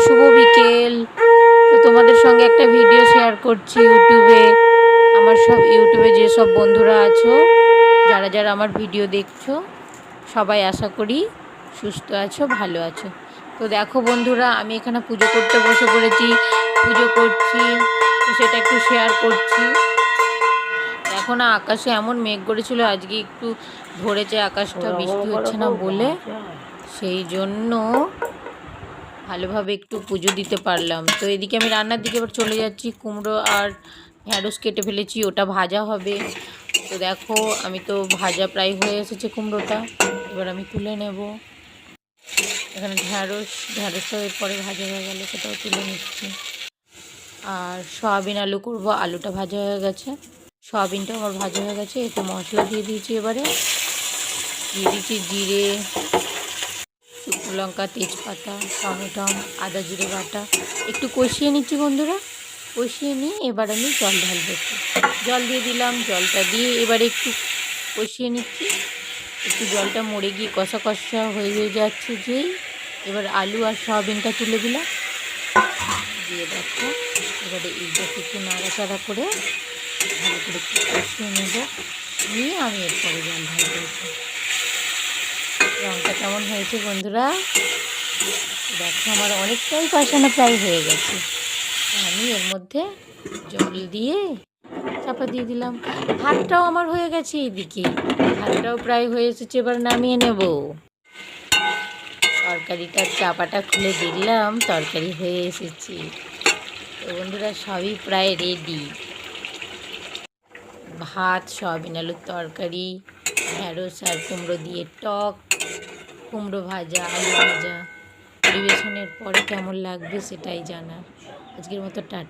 শুভ বিকেল। তো তোমাদের সঙ্গে একটা ভিডিও শেয়ার করছি ইউটিউবে। আমার সব ইউটিউবে যেসব বন্ধুরা আছো, যারা যারা আমার ভিডিও দেখছো, সবাই আশা করি সুস্থ আছো, ভালো আছো। তো দেখো বন্ধুরা, আমি এখানে পুজো করতে বসে পড়েছি, পুজো করছি, তো সেটা একটু শেয়ার করছি। দেখো না, আকাশে এমন মেঘ করেছিল, আজকে একটু ধরেছে আকাশটা, বৃষ্টি হচ্ছে না বলে, সেই জন্য ভালোভাবে একটু পুজো দিতে পারলাম। তো এদিকে আমি রান্নার দিকে এবার চলে যাচ্ছি। কুমড়ো আর ঢ্যাঁড়স কেটে ফেলেছি, ওটা ভাজা হবে। তো দেখো, আমি তো ভাজা প্রায় হয়ে এসেছে কুমড়োটা, এবার আমি তুলে নেব। এখানে ঢ্যাঁড়সটা এরপরে ভাজা হয়ে গেলে সেটাও তুলে নিচ্ছি। আর সয়াবিন আলু করব, আলুটা ভাজা হয়ে গেছে, সয়াবিনটাও আমার ভাজা হয়ে গেছে। একটু মশলা দিয়ে দিয়েছি, এবারে দিয়ে দিচ্ছি জিরে, শুকনো লঙ্কা, তেজপাতা, টমেটো, আদা জিরে বাটা। একটু কষিয়ে নিচ্ছি বন্ধুরা, কষিয়ে নিয়ে এবার আমি জল ঢালবো। জল দিয়ে দিলাম, জলটা দিয়ে এবারে একটু কষিয়ে নিচ্ছি। একটু জলটা মরে গিয়ে কষা কষা হয়ে যাচ্ছে যেই, এবার আলু আর সয়াবিনটা তুলে দিলাম, দিয়ে দেখো এবারে এইটাকে একটু নাড়াচাড়া করে ভালো করে একটু কষিয়ে নেব, নিয়ে আমি এরপরে জল ঢালবো। রঙটা কেমন হয়েছে বন্ধুরা? দেখো আমার অনেকটাই কষানো প্রায় হয়ে গেছে। আমি এর মধ্যে জল দিয়ে চাপা দিয়ে দিলাম। ভাতটাও আমার হয়ে গেছে, এদিকে ভাতটাও প্রায় হয়ে এসেছে, এবার নামিয়ে নেব। তরকারিটার চাপাটা খুলে দেখলাম তরকারি হয়ে এসেছে। তো বন্ধুরা, সবই প্রায় রেডি। ভাত, সয়াবিন আলুর তরকারি, ঢ্যাঁড়স আর কুমড়ো দিয়ে টক, কুমড়ো ভাজা, আলু ভাজা। পরিবেশনের পরে কেমন লাগবে সেটাই জানার। আজকের মতো টাটা।